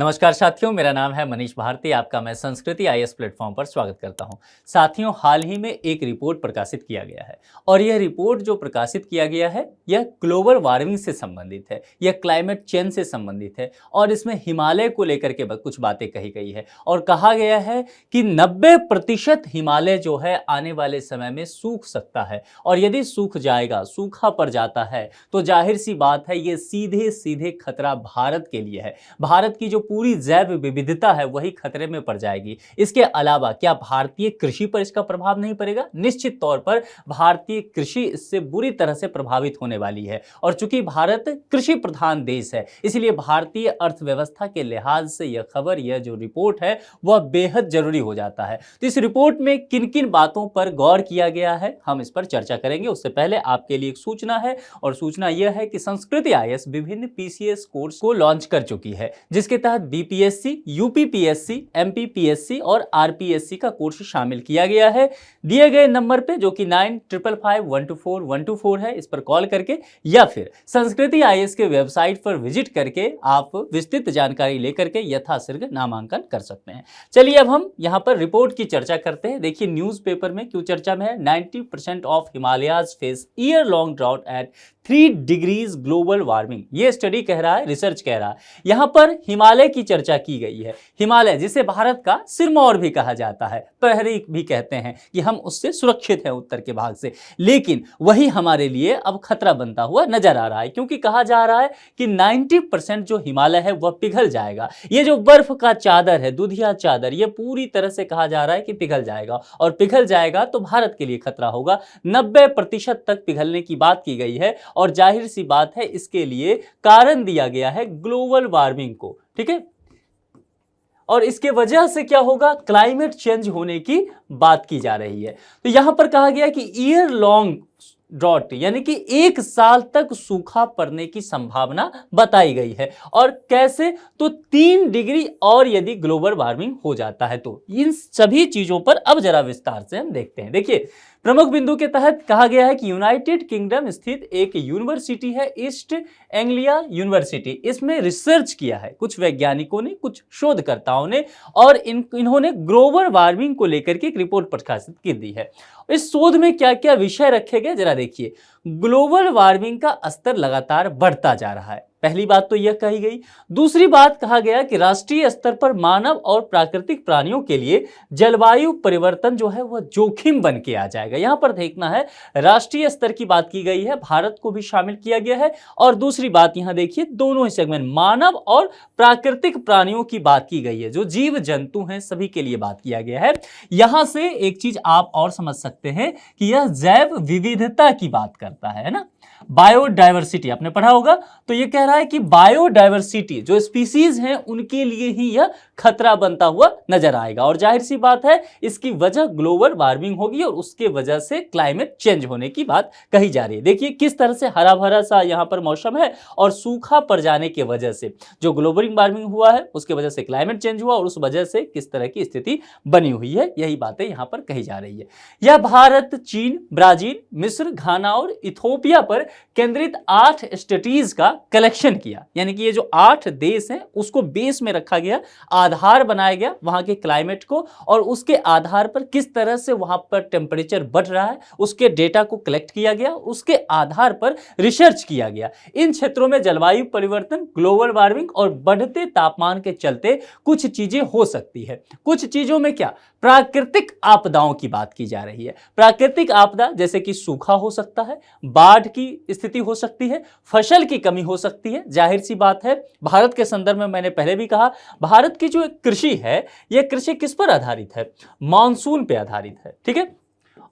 नमस्कार साथियों, मेरा नाम है मनीष भारती। आपका मैं संस्कृति आईएएस प्लेटफॉर्म पर स्वागत करता हूं। साथियों, हाल ही में एक रिपोर्ट प्रकाशित किया गया है और यह रिपोर्ट जो प्रकाशित किया गया है यह ग्लोबल वार्मिंग से संबंधित है, यह क्लाइमेट चेंज से संबंधित है और इसमें हिमालय को लेकर के कुछ बातें कही गई है और कहा गया है कि 90% हिमालय जो है आने वाले समय में सूख सकता है और यदि सूख जाएगा, सूखा पड़ जाता है तो जाहिर सी बात है ये सीधे सीधे खतरा भारत के लिए है। भारत की जो पूरी जैव विविधता है वही खतरे में पड़ जाएगी। इसके अलावा क्या भारतीय कृषि पर इसका प्रभाव नहीं पड़ेगा? निश्चित तौर पर भारतीय कृषि इससे बुरी तरह से प्रभावित होने वाली है और चूंकि भारत कृषि प्रधान देश है इसलिए भारतीय अर्थव्यवस्था के लिहाज से यह खबर, यह जो रिपोर्ट है वह बेहद जरूरी हो जाता है। तो इस रिपोर्ट में किन किन बातों पर गौर किया गया है हम इस पर चर्चा करेंगे। उससे पहले आपके लिए एक सूचना है और सूचना यह है कि संस्कृति आईएएस विभिन्न पीसीएस कोर्स को लॉन्च कर चुकी है जिसके तहत बीपीएससी, यूपीपीएससी, एमपीपीएससी और आरपीएससी का कोर्स शामिल किया गया है। दिए गए नंबर पे जो कि 9555124124 है, इस पर कॉल करके या फिर संस्कृति आईएएस के वेबसाइट पर विजिट करके आप विस्तृत जानकारी लेकर के यथाशीघ्र नामांकन कर सकते हैं। चलिए अब हम यहाँ पर रिपोर्ट की चर्चा करते हैं। देखिए न्यूज़पेपर में क्यों चर्चा में है। 90% of Himalayas face year long drought at 3 degrees global warming. ये स्टडी कह रहा है, रिसर्च कह रहा है। यहां पर हिमालय की चर्चा की गई है। हिमालय जिसे भारत का सिरमौर भी कहा जाता है, प्रहरी भी कहते हैं कि हम उससे सुरक्षित हैं उत्तर के भाग से, लेकिन वही हमारे लिए अब खतरा बनता हुआ नजर आ रहा है क्योंकि कहा जा रहा है कि 90% जो हिमालय है वह पिघल जाएगा। ये जो बर्फ का चादर है, दुधिया चादर, ये पूरी तरह से कहा जा रहा है कि पिघल जाएगा और पिघल जाएगा तो भारत के लिए खतरा होगा। 90% तक पिघलने की बात की गई है और जाहिर सी बात है इसके लिए कारण दिया गया है ग्लोबल वार्मिंग को। ठीक है, और इसके वजह से क्या होगा, क्लाइमेट चेंज होने की बात की जा रही है। तो यहां पर कहा गया कि ईयर लॉन्ग ड्रॉट यानी कि 1 साल तक सूखा पड़ने की संभावना बताई गई है। और कैसे, तो 3 डिग्री और यदि ग्लोबल वार्मिंग हो जाता है तो इन सभी चीजों पर अब जरा विस्तार से हम देखते हैं। देखिए प्रमुख बिंदु के तहत कहा गया है कि यूनाइटेड किंगडम स्थित एक यूनिवर्सिटी है, ईस्ट एंग्लिया यूनिवर्सिटी, इसमें रिसर्च किया है कुछ वैज्ञानिकों ने, कुछ शोधकर्ताओं ने, और इन्होंने ग्लोबल वार्मिंग को लेकर के एक रिपोर्ट प्रकाशित की दी है। इस शोध में क्या क्या विषय रखे गए जरा देखिए। ग्लोबल वार्मिंग का स्तर लगातार बढ़ता जा रहा है, पहली बात तो यह कही गई। दूसरी बात कहा गया कि राष्ट्रीय स्तर पर मानव और प्राकृतिक प्राणियों के लिए जलवायु परिवर्तन जो है वह जोखिम बन के आ जाएगा। यहां पर देखना है, राष्ट्रीय स्तर की बात की गई है, भारत को भी शामिल किया गया है। और दूसरी बात यहां देखिए, दोनों ही सेगमेंट मानव और प्राकृतिक प्राणियों की बात की गई है, जो जीव जंतु हैं सभी के लिए बात किया गया है। यहां से एक चीज आप और समझ सकते हैं कि यह जैव विविधता की बात करता है ना, बायोडायवर्सिटी आपने पढ़ा होगा। तो यह कह रहा है कि बायोडायवर्सिटी जो स्पीसीज हैं उनके लिए ही यह खतरा बनता हुआ नजर आएगा और जाहिर सी बात है इसकी वजह ग्लोबल वार्मिंग होगी और उसके वजह से क्लाइमेट चेंज होने की बात कही जा रही है। देखिए किस तरह से हरा भरा सा यहां पर मौसम है और सूखा पड़ जाने की वजह से जो ग्लोबल वार्मिंग हुआ है उसके वजह से क्लाइमेट चेंज हुआ और उस वजह से किस तरह की स्थिति बनी हुई है, यही बातें यहां पर कही जा रही है। यह भारत, चीन, ब्राजील, मिस्र, घाना और इथोपिया पर केंद्रित 8 स्टडीज का कलेक्शन किया, यानी कि ये जो 8 देश हैं उसको बेस में रखा गया, आधार बनाया गया वहां के क्लाइमेट को और उसके आधार पर किस तरह से वहां पर टेम्परेचर बढ़ रहा है उसके डेटा को कलेक्ट किया गया, उसके आधार पर रिसर्च किया गया। इन क्षेत्रों में जलवायु परिवर्तन, ग्लोबल वार्मिंग और बढ़ते तापमान के चलते कुछ चीजें हो सकती है। कुछ चीजों में क्या, प्राकृतिक आपदाओं की बात की जा रही है। प्राकृतिक आपदा जैसे कि सूखा हो सकता है, बाढ़ की स्थिति हो सकती है, फसल की कमी हो सकती है। जाहिर सी बात है भारत के संदर्भ में मैंने पहले भी कहा, भारत की जो कृषि है यह कृषि किस पर आधारित है, मानसून पे आधारित है। ठीक है,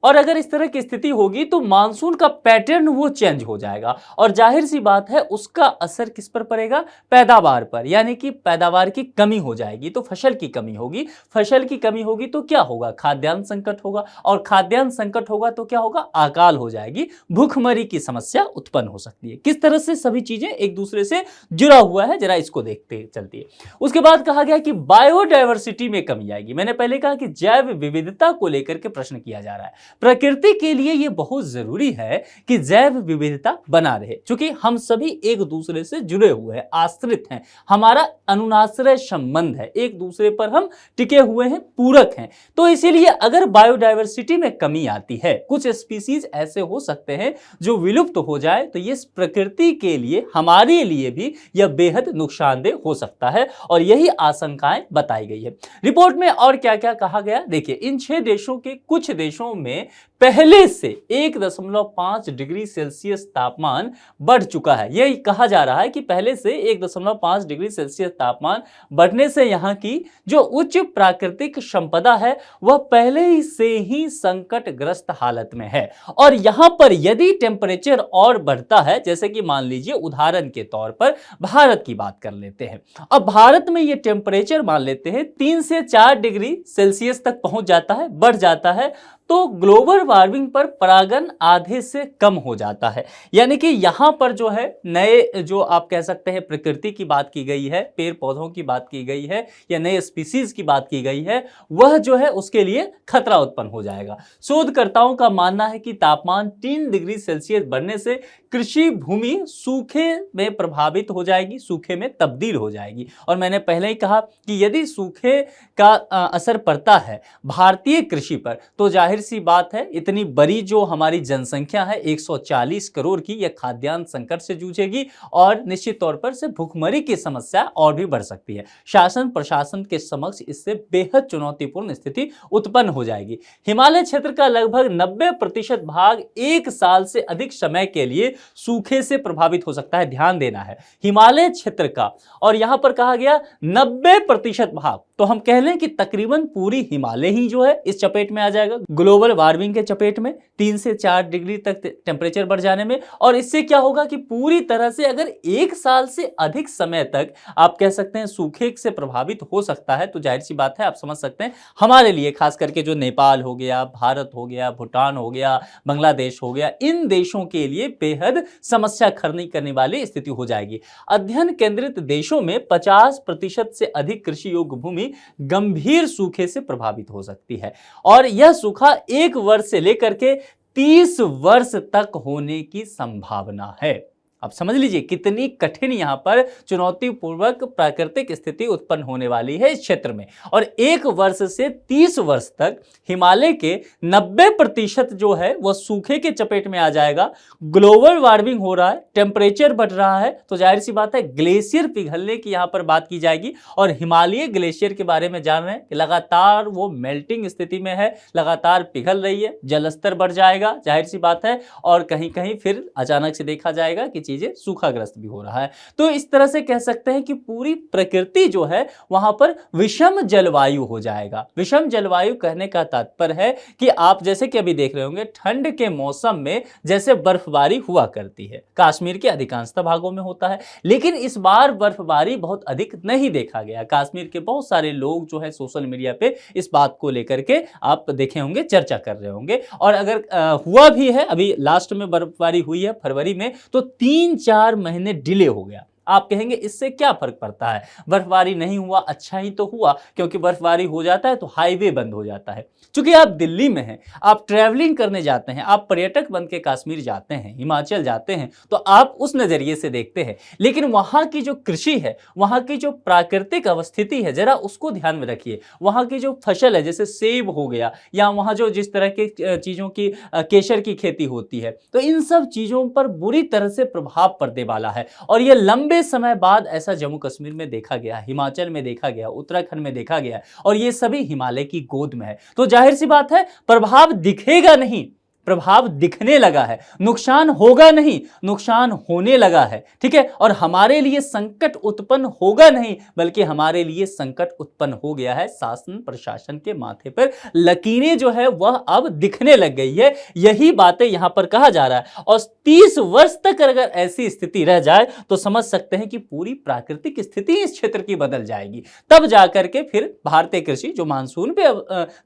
और अगर इस तरह की स्थिति होगी तो मानसून का पैटर्न वो चेंज हो जाएगा और जाहिर सी बात है उसका असर किस पर पड़ेगा, पैदावार पर, यानी कि पैदावार की कमी हो जाएगी तो फसल की कमी होगी। फसल की कमी होगी तो क्या होगा, खाद्यान्न संकट होगा और खाद्यान्न संकट होगा तो क्या होगा, अकाल हो जाएगी, भूखमरी की समस्या उत्पन्न हो सकती है। किस तरह से सभी चीजें एक दूसरे से जुड़ा हुआ है जरा इसको देखते चलती है। उसके बाद कहा गया कि बायोडायवर्सिटी में कमी आएगी। मैंने पहले कहा कि जैव विविधता को लेकर के प्रश्न किया जा रहा है। प्रकृति के लिए ये बहुत जरूरी है कि जैव विविधता बना रहे, क्योंकि हम सभी एक दूसरे से जुड़े हुए हैं, आश्रित हैं, हमारा अनुनाश्रय संबंध है, एक दूसरे पर हम टिके हुए हैं, पूरक हैं। तो इसीलिए अगर बायोडायवर्सिटी में कमी आती है, कुछ स्पीसीज ऐसे हो सकते हैं जो विलुप्त हो जाए, तो ये प्रकृति के लिए, हमारे लिए भी यह बेहद नुकसानदेह हो सकता है और यही आशंकाएं बताई गई है रिपोर्ट में। और क्या क्या कहा गया, देखिए इन 6 देशों के कुछ देशों में पहले से 1.5 डिग्री सेल्सियस तापमान बढ़ चुका है। यह कहा जा रहा है कि पहले से 1.5 डिग्री सेल्सियस तापमान बढ़ने से यहाँ की जो उच्च प्राकृतिक संपदा है वह पहले से ही संकटग्रस्त हालत में है। और यहाँ पर यदि टेम्परेचर और बढ़ता है, जैसे कि मान लीजिए उदाहरण के तौर पर भारत की बात कर लेते हैं, अब भारत में ये टेम्परेचर मान लेते हैं 3 से 4 डिग्री सेल्सियस तक पहुंच जाता है, बढ़ जाता है, तो ग्लोबल वार्मिंग पर परागण आधे से कम हो जाता है। यानी कि यहाँ पर जो है नए, जो आप कह सकते हैं प्रकृति की बात की गई है, पेड़ पौधों की बात की गई है या नए स्पीसीज की बात की गई है, वह जो है उसके लिए खतरा उत्पन्न हो जाएगा। शोधकर्ताओं का मानना है कि तापमान 3 डिग्री सेल्सियस बढ़ने से कृषि भूमि सूखे में प्रभावित हो जाएगी, सूखे में तब्दील हो जाएगी। और मैंने पहले ही कहा कि यदि सूखे का असर पड़ता है भारतीय कृषि पर, तो जाहिर सी बात है इतनी बड़ी जो हमारी जनसंख्या है 140 करोड़ की, यह खाद्यान्न संकट से जूझेगी और निश्चित तौर पर से भूखमरी की समस्या और भी बढ़ सकती है। शासन प्रशासन के समक्ष इससे बेहद चुनौतीपूर्ण स्थिति उत्पन्न हो जाएगी। हिमालय क्षेत्र का लगभग 90% भाग 1 साल से अधिक समय के लिए सूखे से प्रभावित हो सकता है। ध्यान देना है हिमालय क्षेत्र का, और यहां पर कहा गया 90% भाग, तो हम कह लें कि तकरीबन पूरी हिमालय ही जो है इस चपेट में आ जाएगा, ग्लोबल वार्मिंग के चपेट में, 3 से 4 डिग्री तक टेम्परेचर बढ़ जाने में। और इससे क्या होगा कि पूरी तरह से अगर 1 साल से अधिक समय तक आप कह सकते हैं सूखे से प्रभावित हो सकता है, तो जाहिर सी बात है आप समझ सकते हैं हमारे लिए, खास करके जो नेपाल हो गया, भारत हो गया, भूटान हो गया, बांग्लादेश हो गया, इन देशों के लिए बेहद समस्या खड़ी करने वाली स्थिति हो जाएगी। अध्ययन केंद्रित देशों में 50% से अधिक कृषि योग्य भूमि गंभीर सूखे से प्रभावित हो सकती है, और यह सूखा 1 वर्ष से लेकर के 30 वर्ष तक होने की संभावना है। अब समझ लीजिए कितनी कठिन यहां पर चुनौतीपूर्वक प्राकृतिक स्थिति उत्पन्न होने वाली है इस क्षेत्र में। और 1 वर्ष से 30 वर्ष तक हिमालय के 90% जो है वह सूखे के चपेट में आ जाएगा। ग्लोबल वार्मिंग हो रहा है, टेम्परेचर बढ़ रहा है, तो जाहिर सी बात है ग्लेशियर पिघलने की यहां पर बात की जाएगी। और हिमालय ग्लेशियर के बारे में जान रहे हैं कि लगातार वो मेल्टिंग स्थिति में है, लगातार पिघल रही है, जलस्तर बढ़ जाएगा, जाहिर सी बात है, और कहीं कहीं फिर अचानक से देखा जाएगा कि चीजें सूखाग्रस्त भी हो रहा है। तो इस तरह से कह सकते हैं कि पूरी प्रकृति जो है वहां पर विषम जलवायु हो जाएगा। विषम जलवायु कहने का तात्पर्य है कि आप जैसे कि अभी देख रहे होंगे ठंड के मौसम में जैसे बर्फबारी हुआ करती है, कश्मीर के अधिकांशतः भागों में होता है, लेकिन इस बार बर्फबारी बहुत अधिक नहीं देखा गया। कश्मीर के बहुत सारे लोग जो है सोशल मीडिया पे इस बात को लेकर के आप देखे होंगे, चर्चा कर रहे होंगे। और अगर हुआ भी है, अभी लास्ट में बर्फबारी हुई है फरवरी में, तो 3-4 महीने डिले हो गया। आप कहेंगे इससे क्या फर्क पड़ता है, बर्फबारी नहीं हुआ अच्छा ही तो हुआ, क्योंकि बर्फबारी हो जाता है तो हाईवे बंद हो जाता है। क्योंकि आप दिल्ली में हैं, आप ट्रैवलिंग करने जाते हैं, आप पर्यटक बन के कश्मीर जाते हैं, हिमाचल जाते हैं, तो आप उस नज़रिए से देखते हैं। लेकिन वहाँ की जो कृषि है, वहाँ की जो प्राकृतिक अवस्थिति है, जरा उसको ध्यान में रखिए। वहाँ की जो फसल है, जैसे सेब हो गया, या वहाँ जो जिस तरह के चीज़ों की केसर की खेती होती है, तो इन सब चीज़ों पर बुरी तरह से प्रभाव पड़ने वाला है। और ये लंबे समय बाद ऐसा जम्मू कश्मीर में देखा गया, हिमाचल में देखा गया, उत्तराखंड में देखा गया, और ये सभी हिमालय की गोद में है। तो जाहिर सी बात है प्रभाव दिखेगा नहीं, प्रभाव दिखने लगा है, नुकसान होगा नहीं, नुकसान होने लगा है, ठीक है। और हमारे लिए संकट उत्पन्न होगा नहीं, बल्कि हमारे लिए संकट उत्पन्न हो गया है। शासन प्रशासन के माथे पर लकीरें जो है वह अब दिखने लग गई है, यही बातें यहां पर कहा जा रहा है। और 30 वर्ष तक अगर ऐसी स्थिति रह जाए तो समझ सकते हैं कि पूरी प्राकृतिक स्थिति इस क्षेत्र की बदल जाएगी। तब जाकर के फिर भारतीय कृषि जो मानसून पे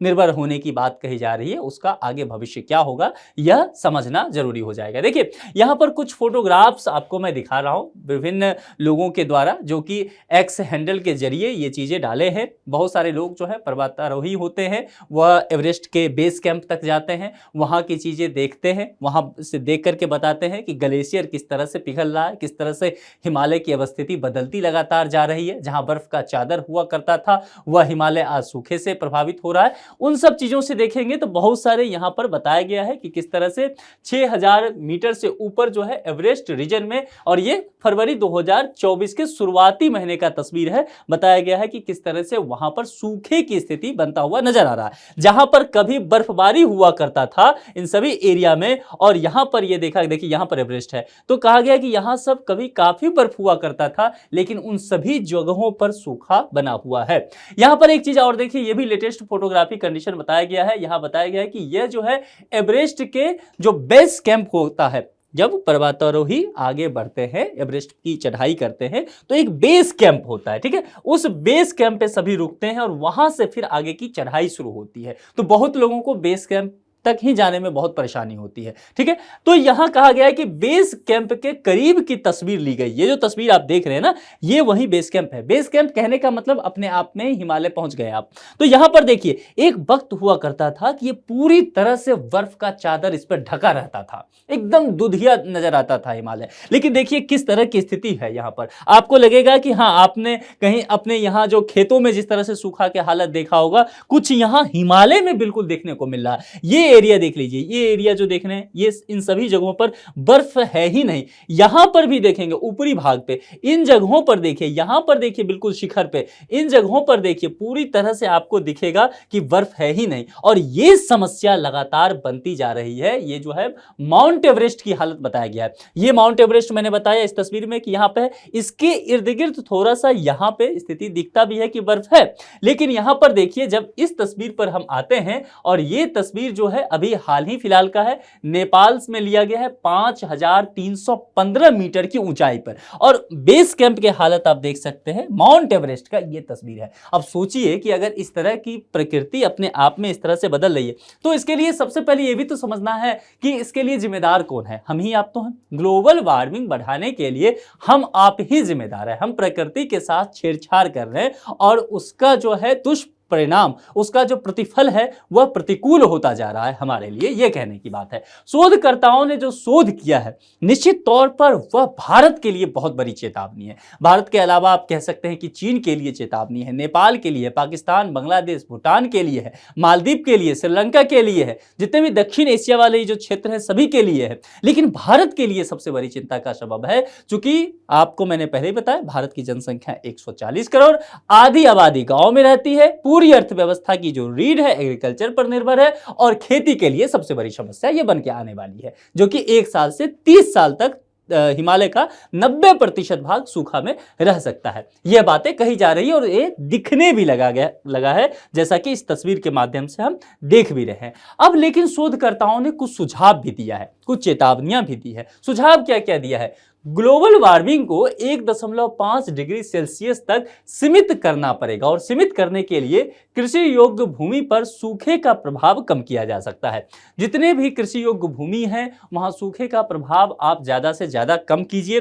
निर्भर होने की बात कही जा रही है, उसका आगे भविष्य क्या होगा, यह समझना जरूरी हो जाएगा। देखिए यहाँ पर कुछ फोटोग्राफ्स आपको मैं दिखा रहा हूँ विभिन्न लोगों के द्वारा, जो कि एक्स हैंडल के जरिए ये चीजें डाले हैं। बहुत सारे लोग जो है पर्वतारोही होते हैं, वह एवरेस्ट के बेस कैंप तक जाते हैं, वहां की चीजें देखते हैं, वहां से देख करके बताते हैं कि ग्लेशियर किस तरह से पिघल रहा है, किस तरह से हिमालय की अवस्थिति बदलती लगातार जा रही है। जहां बर्फ का चादर हुआ करता था वह हिमालय आज सूखे से प्रभावित हो रहा है। उन सब चीजों से देखेंगे तो बहुत सारे यहां पर बताया गया है कि किस तरह से 6000 मीटर से ऊपर जो है एवरेस्ट रीजन में, और ये फरवरी 2024 के शुरुआती महीने का तस्वीर है, बताया गया है कि किस तरह से वहां पर सूखे की स्थिति बनता हुआ नजर आ रहा है। जहां पर कभी बर्फबारी हुआ करता था इन सभी एरिया में, और यहां पर ये देखा, देखिए यहां पर एवरेस्ट है, तो कहा गया कि यहां सब कभी काफी बर्फ हुआ करता था, लेकिन उन सभी जगहों पर सूखा बना हुआ है। यहां पर एक चीज और देखिए, ये भी लेटेस्ट फोटोग्राफी कंडीशन बताया गया है। यहां बताया गया है कि यह जो है एवरेस्ट के जो बेस कैंप होता है, जब पर्वतारोही आगे बढ़ते हैं, एवरेस्ट की चढ़ाई करते हैं, तो एक बेस कैंप होता है, ठीक है। उस बेस कैंप पे सभी रुकते हैं और वहां से फिर आगे की चढ़ाई शुरू होती है। तो बहुत लोगों को बेस कैंप तक ही जाने में बहुत परेशानी होती है, ठीक है। तो यहां कहा गया है कि बेस कैंप के करीब की तस्वीर ली गई। ये जो तस्वीर आप देख रहे हैं ना, ये वही बेस कैंप है। बेस कैंप कहने का मतलब अपने आप में हिमालय पहुंच गए आप। तो यहां पर देखिए, एक वक्त हुआ करता था कि ये पूरी तरह से बर्फ का चादर इस पर ढका रहता था, एकदम दुधिया नजर आता था हिमालय। लेकिन देखिए किस तरह की स्थिति है यहां पर। आपको लगेगा कि हाँ, आपने कहीं अपने यहां जो खेतों में जिस तरह से सूखा के हालत देखा होगा, कुछ यहां हिमालय में बिल्कुल देखने को मिल रहा है। ये एरिया देख लीजिए, ये एरिया जो देख रहे हैं, ये इन सभी जगहों पर बर्फ है ही नहीं। यहां पर भी देखेंगे ऊपरी भाग पे, इन जगहों पर देखिए, यहां पर देखिए बिल्कुल शिखर पे, इन जगहों पर देखिए पूरी तरह से आपको दिखेगा कि बर्फ है ही नहीं। और ये समस्या लगातार बनती जा रही है। ये जो है माउंट एवरेस्ट की हालत बताया गया है। ये माउंट एवरेस्ट मैंने बताया इस तस्वीर में कि यहां पे इसके इर्द गिर्द थोड़ा सा यहां पे स्थिति दिखता भी है कि बर्फ है, लेकिन यहां पर देखिए जब इस तस्वीर पर हम आते हैं, और ये तस्वीर जो है अभी हाल ही फिलहाल का है, नेपाल में लिया गया है 5315 मीटर की ऊंचाई पर, और बेस कैंप के हालत आप देख सकते हैं माउंट एवरेस्ट का। ये तस्वीर है। अब सोचिए कि अगर इस तरह की प्रकृति अपने आप में इस तरह से बदल रही है, तो इसके लिए सबसे पहले यह भी तो समझना है कि इसके लिए जिम्मेदार कौन है। हम ही आप तो हैं। ग्लोबल वार्मिंग बढ़ाने के लिए हम आप ही जिम्मेदार है। हम प्रकृति के साथ छेड़छाड़ कर रहे हैं, और उसका जो है दुष्परिणाम, उसका जो प्रतिफल है वह प्रतिकूल होता जा रहा है हमारे लिए। यह कहने की बात है। शोधकर्ताओं ने जो शोध किया है, निश्चित तौर पर वह भारत के लिए बहुत बड़ी चेतावनी है। भारत के अलावा आप कह सकते हैं कि चीन के लिए चेतावनी है, नेपाल के लिए, पाकिस्तान, बांग्लादेश, भूटान के लिए है, मालदीव के लिए, श्रीलंका के लिए है, जितने भी दक्षिण एशिया वाले जो क्षेत्र है सभी के लिए है। लेकिन भारत के लिए सबसे बड़ी चिंता का सबब है, क्योंकि आपको मैंने पहले ही बताया, भारत की जनसंख्या 140 करोड़, आधी आबादी गांव में रहती है, पूरी अर्थव्यवस्था की जो रीढ़ है एग्रीकल्चर पर निर्भर है, और खेती के लिए सबसे बड़ी समस्या ये बन के आने वाली है, जो कि 1 साल से 30 साल तक हिमालय का 90% भाग सूखा में रह सकता है। यह बातें कही जा रही है, और ये दिखने भी लगा है, जैसा कि इस तस्वीर के माध्यम से हम देख भी रहे हैं। अब लेकिन शोधकर्ताओं ने कुछ सुझाव भी दिया है, कुछ चेतावनियां भी दी है। सुझाव क्या क्या दिया है? ग्लोबल वार्मिंग को 1.5 डिग्री सेल्सियस तक सीमित करना पड़ेगा, और सीमित करने के लिए कृषि योग्य भूमि पर सूखे का प्रभाव कम किया जा सकता है। जितने भी कृषि योग्य भूमि हैं वहां सूखे का प्रभाव आप ज्यादा से ज्यादा कम कीजिए,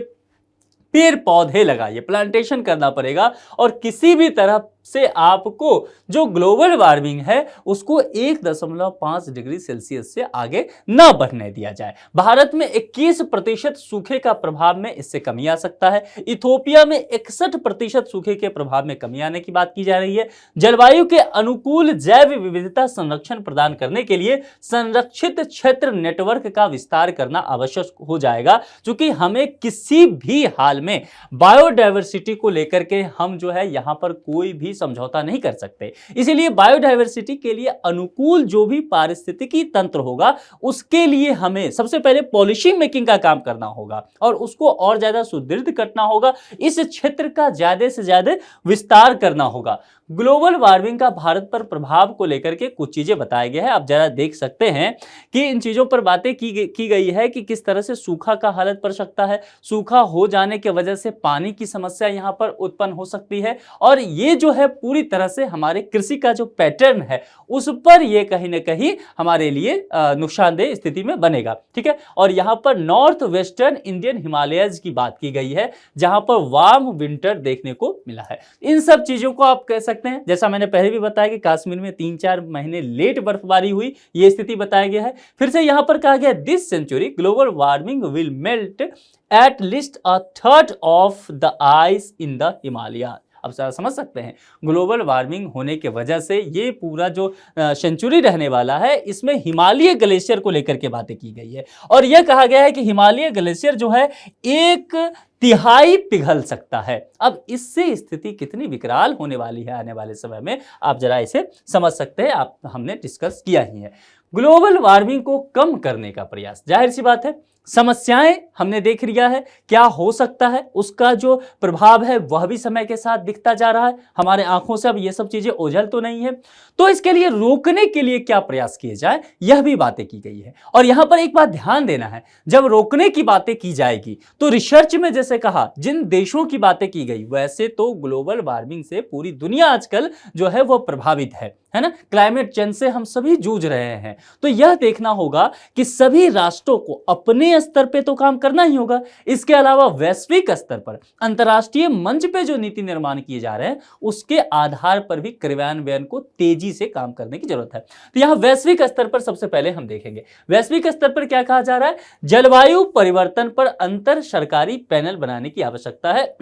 पेड़ पौधे लगाइए, प्लांटेशन करना पड़ेगा, और किसी भी तरह से आपको जो ग्लोबल वार्मिंग है उसको 1.5 डिग्री सेल्सियस से आगे न बढ़ने दिया जाए। भारत में 21% सूखे का प्रभाव में इससे कमी आ सकता है। इथोपिया में 61% सूखे के प्रभाव में कमी आने की बात की जा रही है। जलवायु के अनुकूल जैव विविधता संरक्षण प्रदान करने के लिए संरक्षित क्षेत्र नेटवर्क का विस्तार करना आवश्यक हो जाएगा, क्योंकि हमें किसी भी हाल में बायोडायवर्सिटी को लेकर के हम जो है यहां पर कोई भी समझौता नहीं कर सकते। इसीलिए बायोडायवर्सिटी के लिए अनुकूल जो भी पारिस्थितिकी तंत्र होगा उसके लिए हमें सबसे पहले पॉलिसी मेकिंग का काम करना होगा, और उसको और ज्यादा सुदृढ़ करना होगा। इस क्षेत्र का ज्यादा से ज्यादा विस्तार करना होगा। ग्लोबल वार्मिंग का भारत पर प्रभाव को लेकर के कुछ चीजें बताया गया है। आप जरा देख सकते हैं कि इन चीजों पर बातें की गई है कि किस तरह से सूखा का हालत पड़ सकता है। सूखा हो जाने की वजह से पानी की समस्या यहां पर उत्पन्न हो सकती है, और ये जो है है पूरी तरह से हमारे कृषि का जो पैटर्न है उस पर ये कहीं ना कहीं हमारे लिए नुकसानदेह स्थिति में बनेगा। ठीक है, और यहाँ पर नॉर्थ वेस्टर्न इंडियन हिमालयज की बात की गई है जहां पर वार्म विंटर देखने को मिला है। इन सब चीजों को आप कह सकते हैं, जैसा मैंने पहले भी बताया कि कश्मीर में 3-4 महीने लेट बर्फबारी हुई, ये स्थिति बताया गया है। फिर से यहां पर कहा गया this century global warming will melt at least a third of the ice in the Himalaya. अब समझ सकते हैं ग्लोबल वार्मिंग होने के वजह से ये पूरा जो सेंचुरी रहने वाला है इसमें हिमालय ग्लेशियर को लेकर के बातें की गई है और यह कहा गया है कि हिमालय ग्लेशियर जो है 1/3 पिघल सकता है। अब इससे स्थिति कितनी विकराल होने वाली है आने वाले समय में, आप जरा इसे समझ सकते हैं, आप हमने डिस्कस किया ही है। ग्लोबल वार्मिंग को कम करने का प्रयास, जाहिर सी बात है समस्याएं हमने देख लिया है, क्या हो सकता है उसका जो प्रभाव है वह भी समय के साथ दिखता जा रहा है, हमारे आंखों से अब ये सब चीजें ओझल तो नहीं है। तो इसके लिए रोकने के लिए क्या प्रयास किए जाए यह भी बातें की गई है। और यहां पर एक बात ध्यान देना है, जब रोकने की बातें की जाएगी तो रिसर्च में जैसे कहा जिन देशों की बातें की गई वैसे तो ग्लोबल वार्मिंग से पूरी दुनिया आजकल जो है वह प्रभावित है ना, क्लाइमेट चेंज से हम सभी जूझ रहे हैं। तो यह देखना होगा कि सभी राष्ट्रों को अपने स्तर पे तो काम करना ही होगा, इसके अलावा वैश्विक स्तर पर अंतर्राष्ट्रीय मंच पे जो नीति निर्माण किए जा रहे हैं उसके आधार पर भी क्रियान्वयन को तेजी से काम करने की जरूरत है। तो यहां वैश्विक स्तर पर सबसे पहले हम देखेंगे वैश्विक स्तर पर क्या कहा जा रहा है, जलवायु परिवर्तन पर अंतर सरकारी पैनल बनाने की आवश्यकता है।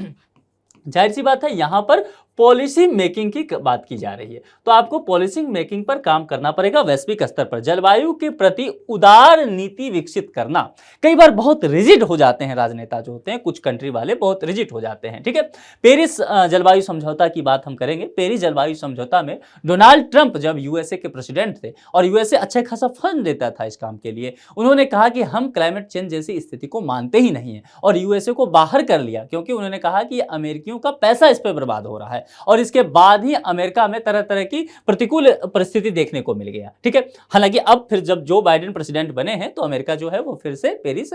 जाहिर सी बात है यहां पर पॉलिसी मेकिंग की बात की जा रही है, तो आपको पॉलिसी मेकिंग पर काम करना पड़ेगा वैश्विक स्तर पर। जलवायु के प्रति उदार नीति विकसित करना, कई बार बहुत रिजिड हो जाते हैं राजनेता जो होते हैं, कुछ कंट्री वाले बहुत रिजिड हो जाते हैं। ठीक है, पेरिस जलवायु समझौता की बात हम करेंगे। पेरिस जलवायु समझौता में डोनाल्ड ट्रंप जब यूएसए के प्रेसिडेंट थे और यूएसए अच्छा खासा फंड देता था इस काम के लिए, उन्होंने कहा कि हम क्लाइमेट चेंज जैसी स्थिति को मानते ही नहीं है और यूएसए को बाहर कर लिया, क्योंकि उन्होंने कहा कि अमेरिकियों का पैसा इस पर बर्बाद हो रहा है। और इसके बाद ही अमेरिका में तरह तरह की प्रतिकूल परिस्थिति देखने को मिल गया। ठीक है, हालांकि अब फिर जब जो बाइडेन प्रेसिडेंट बने हैं तो अमेरिका जो है वो फिर से पेरिस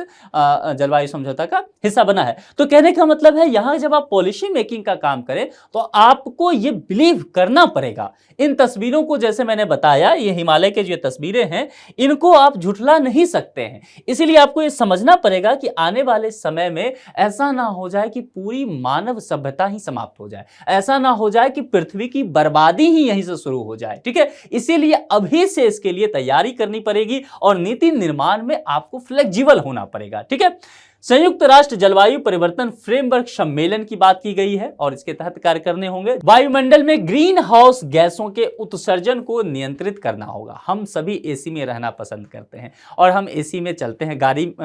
जलवायु समझौता का हिस्सा बना है। तो कहने का मतलब है यहां जब आप पॉलिसी मेकिंग का काम करें तो आपको ये बिलीव करना पड़ेगा। इन तस्वीरों को जैसे मैंने बताया, ये हिमालय के जो तस्वीरें हैं इनको आप झुठला नहीं सकते हैं, इसीलिए आपको ये समझना पड़ेगा कि आने वाले समय में ऐसा ना हो जाए कि पूरी मानव सभ्यता ही समाप्त हो जाए, ऐसा ना हो जाए कि पृथ्वी की बर्बादी ही यहीं से शुरू हो जाए। ठीक है, इसीलिए अभी से इसके लिए तैयारी करनी पड़ेगी और नीति निर्माण में आपको फ्लेक्सिबल होना पड़ेगा। ठीक है, संयुक्त राष्ट्र जलवायु परिवर्तन फ्रेमवर्क सम्मेलन की बात की गई है और इसके तहत कार्य करने होंगे। वायुमंडल में ग्रीन हाउस गैसों के उत्सर्जन को नियंत्रित करना होगा। हम सभी एसी में रहना पसंद करते हैं और हम एसी में चलते हैं,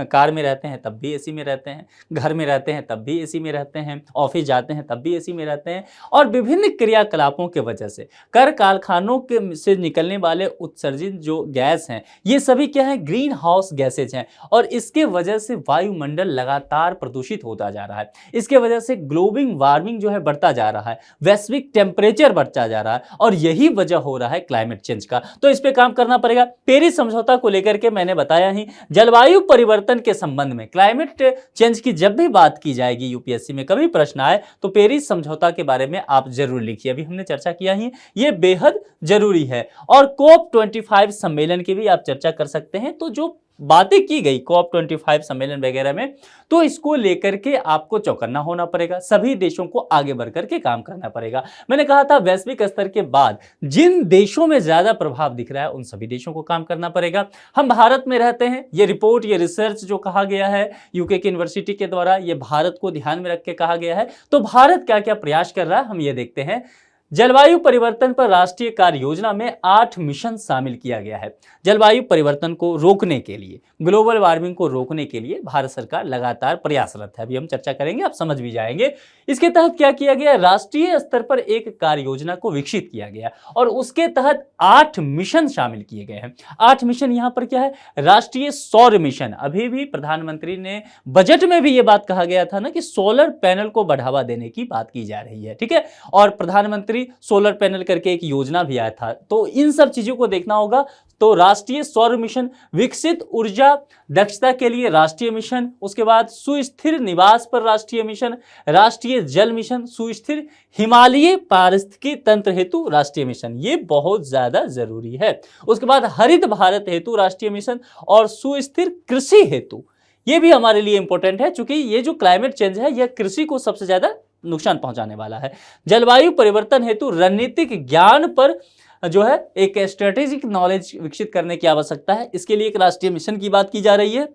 कार में रहते हैं तब भी एसी में रहते हैं, घर में रहते हैं तब भी एसी में रहते हैं, ऑफिस जाते हैं तब भी एसी में रहते हैं। और विभिन्न क्रियाकलापों के वजह से कारखानों के से निकलने वाले उत्सर्जित जो गैस हैं ये सभी क्या है, ग्रीन हाउस गैसेज हैं और इसके वजह से वायुमंडल लगातार प्रदूषित होता जा रहा है। इसके वजह से ग्लोबल वार्मिंग जो है बढ़ता जा रहा है, वैश्विक टेम्परेचर बढ़ता जा रहा है और यही वजह हो रहा है क्लाइमेट चेंज का। तो इस पे काम करना पड़ेगा। पेरिस समझौता को लेकर के मैंने बताया ही, जलवायु परिवर्तन के संबंध में क्लाइमेट चेंज की जब भी बात की जाएगी यूपीएससी में कभी प्रश्न आए तो पेरिस समझौता के बारे में आप जरूर लिखिए। अभी हमने चर्चा किया ही, ये बेहद जरूरी है। और COP25 सम्मेलन की भी आप चर्चा कर सकते हैं। तो जो बातें की गई COP25 सम्मेलन वगैरह में, तो इसको लेकर के आपको चौकन्ना होना पड़ेगा, सभी देशों को आगे बढ़कर के काम करना पड़ेगा। मैंने कहा था वैश्विक स्तर के बाद जिन देशों में ज्यादा प्रभाव दिख रहा है उन सभी देशों को काम करना पड़ेगा। हम भारत में रहते हैं, ये रिपोर्ट, ये रिसर्च जो कहा गया है यूके की यूनिवर्सिटी के द्वारा, ये भारत को ध्यान में रख के कहा गया है। तो भारत क्या क्या प्रयास कर रहा है हम ये देखते हैं। जलवायु परिवर्तन पर राष्ट्रीय कार्य योजना में 8 मिशन शामिल किया गया है। जलवायु परिवर्तन को रोकने के लिए, ग्लोबल वार्मिंग को रोकने के लिए भारत सरकार लगातार प्रयासरत है। अभी हम चर्चा करेंगे, आप समझ भी जाएंगे। इसके तहत क्या किया गया, राष्ट्रीय स्तर पर एक कार्य योजना को विकसित किया गया और उसके तहत 8 मिशन शामिल किए गए हैं। 8 मिशन यहां पर क्या है, राष्ट्रीय सौर मिशन। अभी भी प्रधानमंत्री ने बजट में भी यह बात कहा गया था ना कि सोलर पैनल को बढ़ावा देने की बात की जा रही है। ठीक है, और प्रधानमंत्री प्रधानमंत्री सोलर पैनल करके एक योजना भी आया था। तो इन सब चीजों को देखना होगा। तो राष्ट्रीय सौर मिशन, विकसित ऊर्जा दक्षता के लिए राष्ट्रीय मिशन, उसके बाद सुस्थिर निवास पर राष्ट्रीय मिशन, राष्ट्रीय जल मिशन, सुस्थिर हिमालयी पारिस्थितिकी तंत्र हेतु राष्ट्रीय मिशन, ये बहुत ज्यादा जरूरी है। उसके बाद हरित भारत हेतु राष्ट्रीय मिशन और सुस्थिर कृषि हेतु, ये भी हमारे लिए इंपॉर्टेंट है, क्योंकि ये जो क्लाइमेट चेंज है यह कृषि को सबसे ज्यादा नुकसान पहुंचाने वाला है। जलवायु परिवर्तन हेतु रणनीतिक ज्ञान पर जो है एक स्ट्रेटेजिक नॉलेज विकसित करने की आवश्यकता है, इसके लिए एक राष्ट्रीय मिशन की बात की जा रही है।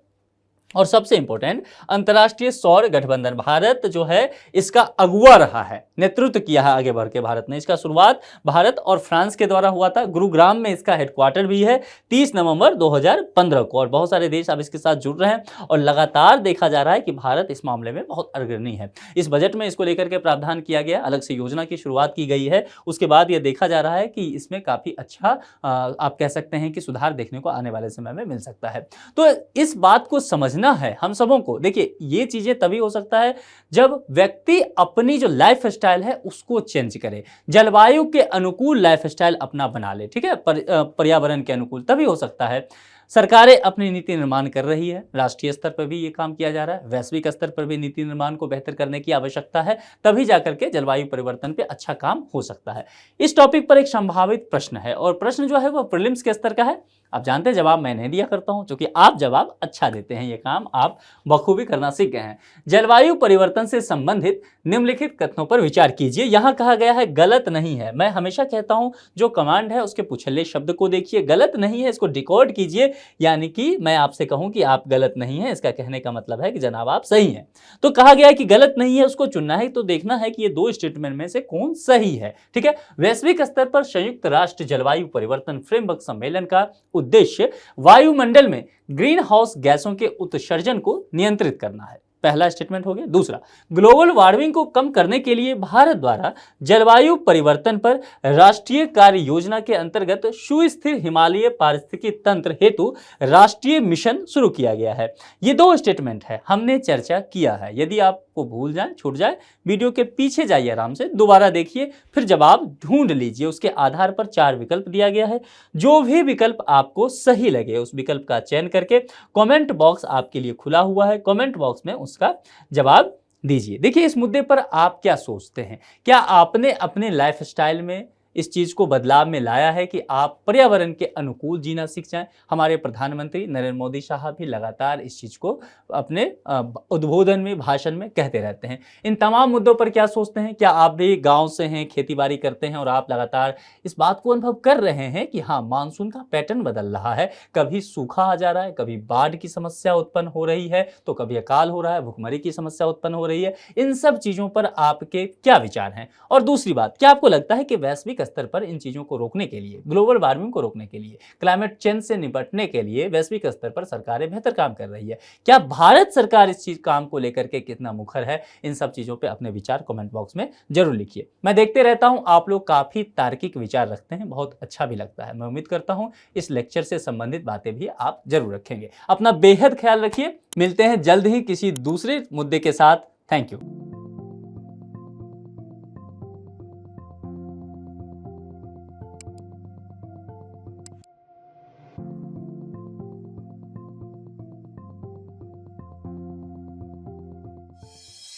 और सबसे इंपॉर्टेंट, अंतर्राष्ट्रीय सौर गठबंधन, भारत जो है इसका अगुवा रहा है, नेतृत्व किया है आगे बढ़ के भारत ने। इसका शुरुआत भारत और फ्रांस के द्वारा हुआ था। गुरुग्राम में इसका हेडक्वार्टर भी है 30 नवंबर 2015 को, और बहुत सारे देश अब इसके साथ जुड़ रहे हैं और लगातार देखा जा रहा है कि भारत इस मामले में बहुत अग्रणी है। इस बजट में इसको लेकर के प्रावधान किया गया, अलग से योजना की शुरुआत की गई है। उसके बाद यह देखा जा रहा है कि इसमें काफी अच्छा आप कह सकते हैं कि सुधार देखने को आने वाले समय में मिल सकता है। तो इस बात को समझना है हम सबों को। देखिए, ये चीजें तभी हो सकता है जब व्यक्ति अपनी जो लाइफ स्टाइल है उसको चेंज करे, जलवायु के अनुकूल लाइफ स्टाइल अपना बना ले, ठीक है, पर्यावरण के अनुकूल, तभी हो सकता है। सरकारें अपनी नीति निर्माण कर रही है, राष्ट्रीय स्तर पर भी ये काम किया जा रहा है, वैश्विक स्तर पर भी नीति निर्माण को बेहतर करने की आवश्यकता है, तभी जाकर के जलवायु परिवर्तन पे अच्छा काम हो सकता है। इस टॉपिक पर एक संभावित प्रश्न है, और प्रश्न जो है वो प्रीलिम्स के स्तर का है। आप जानते हैं जवाब मैं नहीं दिया करता हूं, क्योंकि आप जवाब अच्छा देते हैं, ये काम आप बखूबी करना सीख गए हैं। जलवायु परिवर्तन से संबंधित निम्नलिखित कथनों पर विचार कीजिए। यहां कहा गया है गलत नहीं है। मैं हमेशा कहता हूं जो कमांड है उसके पिछले शब्द को देखिए, गलत नहीं है इसको डिकोड कीजिए, यानी कि मैं आपसे कहूं कि आप गलत नहीं है, इसका कहने का मतलब है कि जनाब आप सही हैं। तो कहा गया है कि गलत नहीं है, उसको चुनना है, तो देखना है कि ये दो स्टेटमेंट में से कौन सही है, ठीक है। वैश्विक स्तर पर संयुक्त राष्ट्र जलवायु परिवर्तन फ्रेमवर्क सम्मेलन का उद्देश्य वायुमंडल में ग्रीन हाउस गैसों के उत्सर्जन को नियंत्रित करना है, पहला स्टेटमेंट हो गया। दूसरा, ग्लोबल वार्मिंग को कम करने के लिए भारत द्वारा जलवायु परिवर्तन पर राष्ट्रीय कार्य योजना के अंतर्गत सुस्थिर हिमालय पारिस्थितिकी तंत्र हेतु राष्ट्रीय मिशन शुरू किया गया है। ये दो स्टेटमेंट है, हमने चर्चा किया है। यदि आपको भूल जाए, छूट जाए, वीडियो के पीछे जाइए, आराम से दोबारा देखिए, फिर जवाब ढूंढ लीजिए। उसके आधार पर 4 विकल्प दिया गया है, जो भी विकल्प आपको सही लगे उस विकल्प का चयन करके कमेंट बॉक्स आपके लिए खुला हुआ है, कमेंट बॉक्स में उसका जवाब दीजिए। देखिए, इस मुद्दे पर आप क्या सोचते हैं? क्या आपने अपने लाइफ स्टाइल में इस चीज को बदलाव में लाया है कि आप पर्यावरण के अनुकूल जीना सीख जाएं? हमारे प्रधानमंत्री नरेंद्र मोदी साहब भी लगातार इस चीज को अपने उद्बोधन में, भाषण में कहते रहते हैं। इन तमाम मुद्दों पर क्या सोचते हैं? क्या आप भी गांव से हैं, खेती बाड़ी करते हैं और आप लगातार इस बात को अनुभव कर रहे हैं कि हाँ, मानसून का पैटर्न बदल रहा है, कभी सूखा आ जा रहा है, कभी बाढ़ की समस्या उत्पन्न हो रही है, तो कभी अकाल हो रहा है, भुखमरी की समस्या उत्पन्न हो रही है। इन सब चीजों पर आपके क्या विचार हैं? और दूसरी बात, क्या आपको लगता है कि वैश्विक स्तर पर इन चीजों को रोकने के लिए, ग्लोबल वार्मिंग को रोकने के लिए, क्लाइमेट चेंज से निपटने के लिए वैश्विक स्तर पर सरकारें बेहतर काम कर रही है? क्या भारत सरकार इस चीज काम को लेकर के कितना मुखर है? इन सब चीजों पे अपने विचार कमेंट बॉक्स में जरूर लिखिए। मैं देखते रहता हूं आप लोग काफी तार्किक विचार रखते हैं, बहुत अच्छा भी लगता है। मैं उम्मीद करता हूं इस लेक्चर से संबंधित बातें भी आप जरूर रखेंगे। अपना बेहद ख्याल रखिए। मिलते हैं जल्द ही किसी दूसरे मुद्दे के साथ। Thank you.